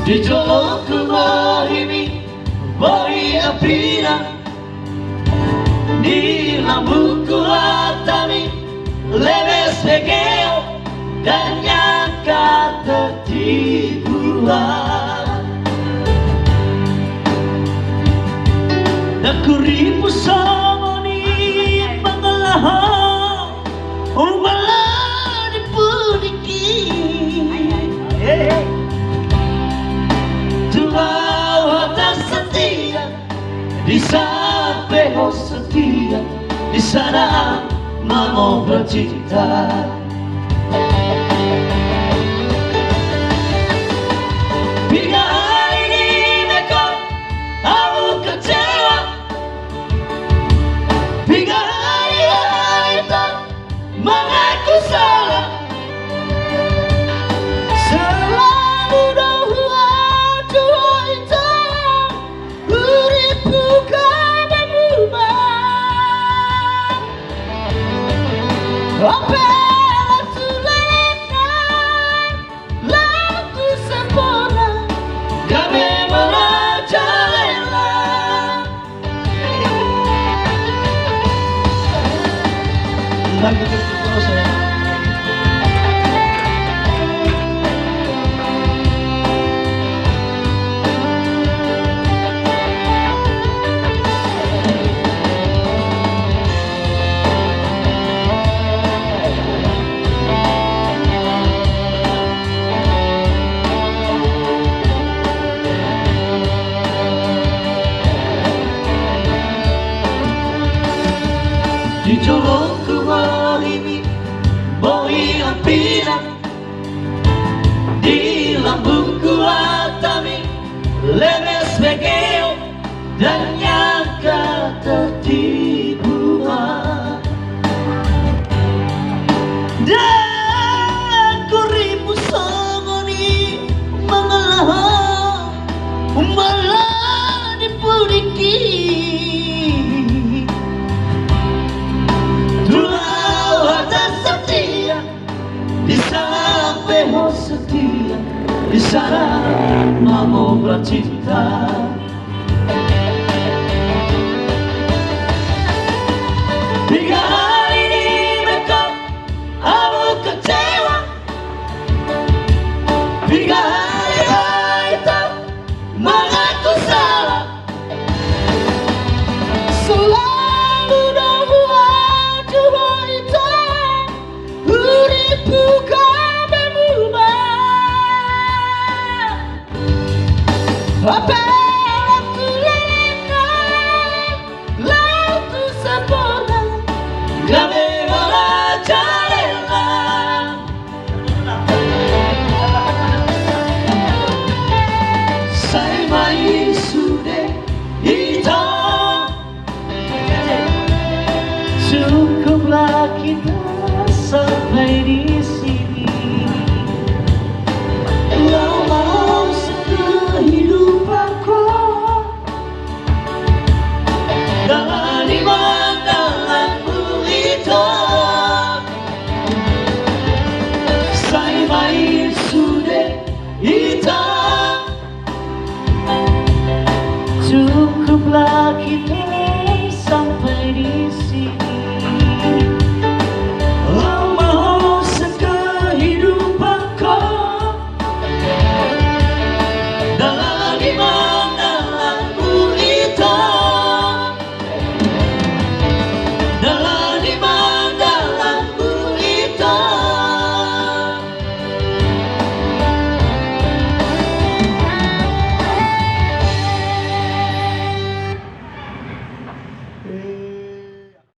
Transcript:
Di jolongku mohimi boi apina, di lambungku atami lemes begeo dan nyangka tertibuan. Aku ribu sama ni pangalahan umbala di puniki Tulau atas setia di sampai setia di sana mau bercinta. Bila ini mereka aku kecewa, bila hari itu mengaku salah, selalu doa doa itu uripku kau berubah. Apela sulitkan laku sempurna kami merajalela. Lagu itu terus ya. Di jolongku mohimi boi apina, di lambungku atami lemes begeo dan nyangka tertibuan. Dan ku ribu sama ni mengalah umbala di puniki di sampai setia di sana mau bercinta. Hingga hari ini mereka aku kecewa, hingga hari itu mengaku salah, selalu doa doa itu uripku kau berubah.